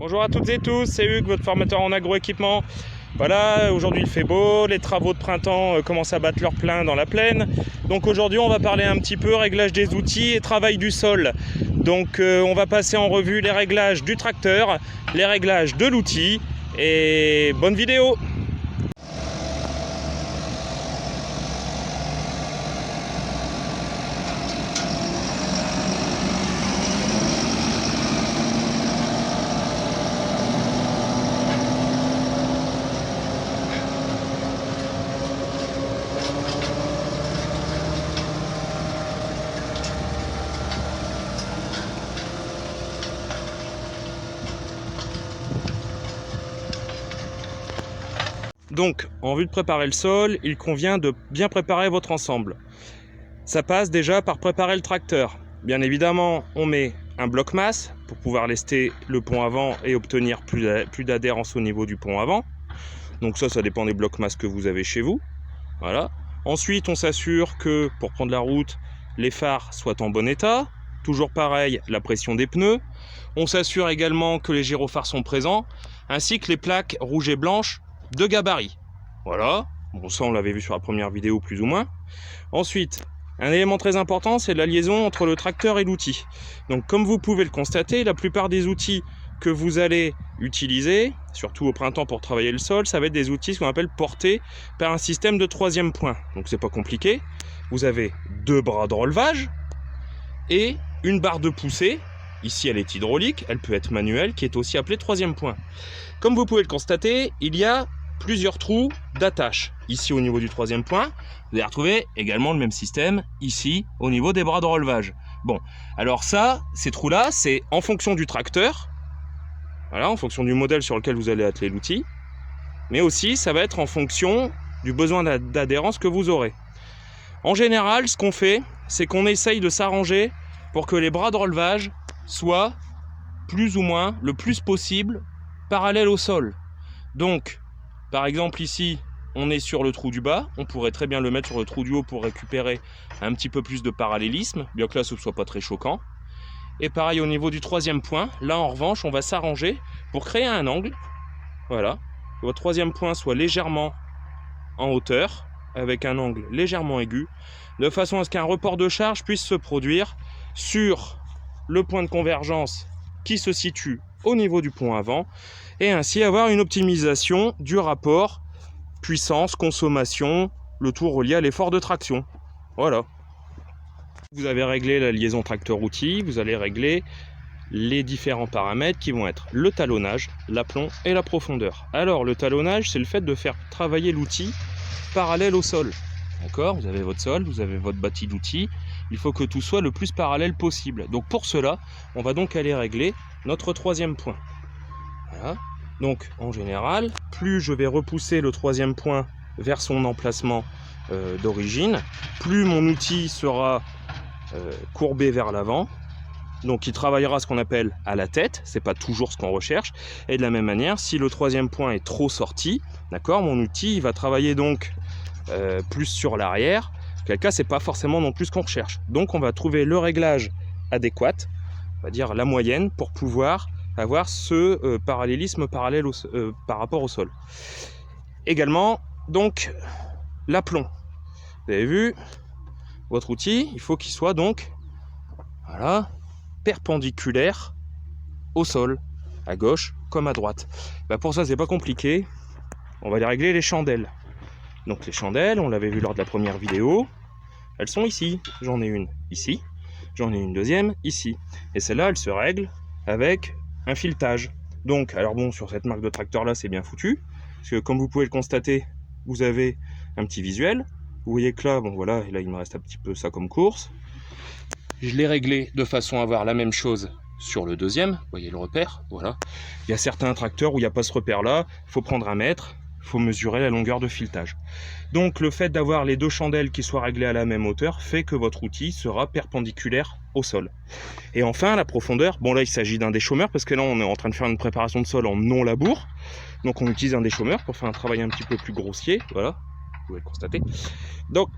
Bonjour à toutes et tous, c'est Hugues, votre formateur en agroéquipement. Voilà, aujourd'hui il fait beau, les travaux de printemps commencent à battre leur plein dans la plaine. Donc aujourd'hui on va parler un petit peu réglage des outils et travail du sol. Donc on va passer en revue les réglages du tracteur, les réglages de l'outil et bonne vidéo. Donc, en vue de préparer le sol, il convient de bien préparer votre ensemble. Ça passe déjà par préparer le tracteur. Bien évidemment, on met un bloc masse pour pouvoir lester le pont avant et obtenir plus d'adhérence au niveau du pont avant. Donc ça dépend des blocs masse que vous avez chez vous. Voilà. Ensuite, on s'assure que pour prendre la route, les phares soient en bon état. Toujours pareil, la pression des pneus. On s'assure également que les gyrophares sont présents, ainsi que les plaques rouges et blanches de gabarit. Voilà, bon ça on l'avait vu sur la première vidéo plus ou moins. Ensuite, un élément très important, c'est la liaison entre le tracteur et l'outil. Donc comme vous pouvez le constater, la plupart des outils que vous allez utiliser, surtout au printemps pour travailler le sol, ça va être des outils qu'on appelle portés par un système de troisième point. Donc c'est pas compliqué, vous avez deux bras de relevage et une barre de poussée. Ici elle est hydraulique, elle peut être manuelle, qui est aussi appelée troisième point. Comme vous pouvez le constater, il y a plusieurs trous d'attache. Ici au niveau du troisième point, vous allez retrouver également le même système ici au niveau des bras de relevage. Bon, alors ça, ces trous-là, c'est en fonction du tracteur, voilà, en fonction du modèle sur lequel vous allez atteler l'outil, mais aussi ça va être en fonction du besoin d'adhérence que vous aurez. En général, ce qu'on fait, c'est qu'on essaye de s'arranger pour que les bras de relevage soient plus ou moins, le plus possible, parallèles au sol. Donc, par exemple ici, on est sur le trou du bas, on pourrait très bien le mettre sur le trou du haut pour récupérer un petit peu plus de parallélisme, bien que là ce ne soit pas très choquant. Et pareil au niveau du troisième point, là en revanche on va s'arranger pour créer un angle, voilà, que votre troisième point soit légèrement en hauteur, avec un angle légèrement aigu, de façon à ce qu'un report de charge puisse se produire sur le point de convergence qui se situe au niveau du pont avant, et ainsi avoir une optimisation du rapport puissance, consommation, le tout relié à l'effort de traction. Voilà. Vous avez réglé la liaison tracteur-outil, vous allez régler les différents paramètres qui vont être le talonnage, l'aplomb et la profondeur. Alors le talonnage, c'est le fait de faire travailler l'outil parallèle au sol. D'accord ? Vous avez votre sol, vous avez votre bâti d'outils, il faut que tout soit le plus parallèle possible. Donc pour cela, on va donc aller régler notre troisième point. Voilà. Donc en général, plus je vais repousser le troisième point vers son emplacement d'origine, plus mon outil sera courbé vers l'avant. Donc il travaillera ce qu'on appelle à la tête, c'est pas toujours ce qu'on recherche. Et de la même manière, si le troisième point est trop sorti, d'accord, mon outil il va travailler donc plus sur l'arrière. Quel cas, c'est pas forcément non plus ce qu'on recherche. Donc on va trouver le réglage adéquat, on va dire la moyenne, pour pouvoir avoir ce parallélisme parallèle par rapport au sol. Également, donc, l'aplomb. Vous avez vu, votre outil, il faut qu'il soit donc, voilà, perpendiculaire au sol, à gauche comme à droite. Bah pour ça, c'est pas compliqué. On va aller régler les chandelles. Donc les chandelles, on l'avait vu lors de la première vidéo, elles sont ici. J'en ai une ici, j'en ai une deuxième ici. Et celle-là, elle se règle avec un filetage. Donc, alors bon, sur cette marque de tracteur là, c'est bien foutu, parce que comme vous pouvez le constater, vous avez un petit visuel. Vous voyez que là, bon voilà, et là il me reste un petit peu ça comme course. Je l'ai réglé de façon à avoir la même chose sur le deuxième. Vous voyez le repère, voilà. Il y a certains tracteurs où il n'y a pas ce repère là, il faut prendre un mètre, il faut mesurer la longueur de filetage. Donc le fait d'avoir les deux chandelles qui soient réglées à la même hauteur fait que votre outil sera perpendiculaire au sol. Et enfin la profondeur, bon là il s'agit d'un déchômeur parce que là on est en train de faire une préparation de sol en non labour. Donc on utilise un déchômeur pour faire un travail un petit peu plus grossier, voilà, vous pouvez le constater. Donc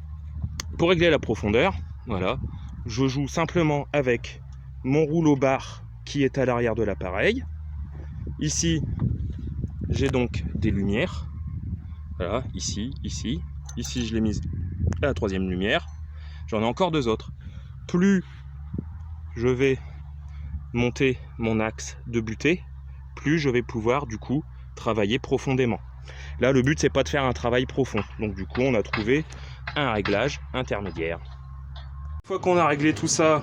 pour régler la profondeur, voilà, je joue simplement avec mon rouleau barre qui est à l'arrière de l'appareil. Ici, j'ai donc des lumières. Voilà, ici, ici. Ici, je l'ai mise à la 3e lumière. J'en ai encore 2 autres. Plus je vais monter mon axe de butée, plus je vais pouvoir du coup travailler profondément. Là, le but, c'est pas de faire un travail profond. Donc du coup, on a trouvé un réglage intermédiaire. Une fois qu'on a réglé tout ça,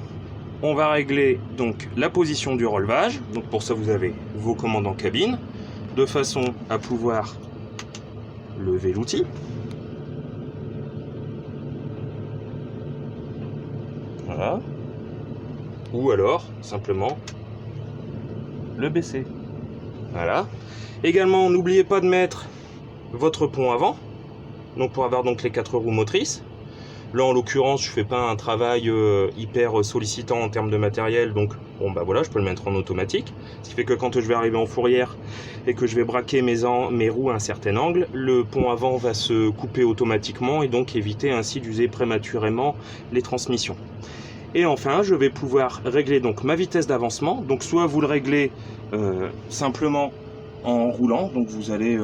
on va régler donc la position du relevage. Donc pour ça, vous avez vos commandes en cabine, de façon à pouvoir lever l'outil. Voilà. Ou alors, simplement, le baisser. Voilà. Également, n'oubliez pas de mettre votre pont avant, donc pour avoir donc les 4 roues motrices. Là, en l'occurrence, je fais pas un travail hyper sollicitant en termes de matériel, donc bon bah voilà, je peux le mettre en automatique. Ce qui fait que quand je vais arriver en fourrière et que je vais braquer mes roues à un certain angle, le pont avant va se couper automatiquement et donc éviter ainsi d'user prématurément les transmissions. Et enfin, je vais pouvoir régler donc ma vitesse d'avancement. Donc soit vous le réglez simplement en roulant, donc vous allez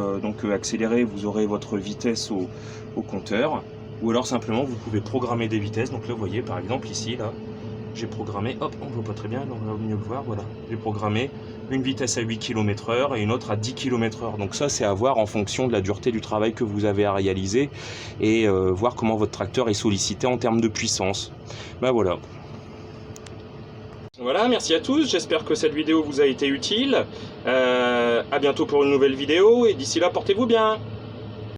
accélérer, vous aurez votre vitesse au compteur, ou alors simplement vous pouvez programmer des vitesses. Donc là vous voyez par exemple ici, là, j'ai programmé, hop, on ne voit pas très bien, donc on va mieux le voir, voilà. J'ai programmé une vitesse à 8 km/h et une autre à 10 km/h. Donc ça, c'est à voir en fonction de la dureté du travail que vous avez à réaliser et voir comment votre tracteur est sollicité en termes de puissance. Ben voilà. Voilà, merci à tous, j'espère que cette vidéo vous a été utile. À bientôt pour une nouvelle vidéo et d'ici là, portez-vous bien.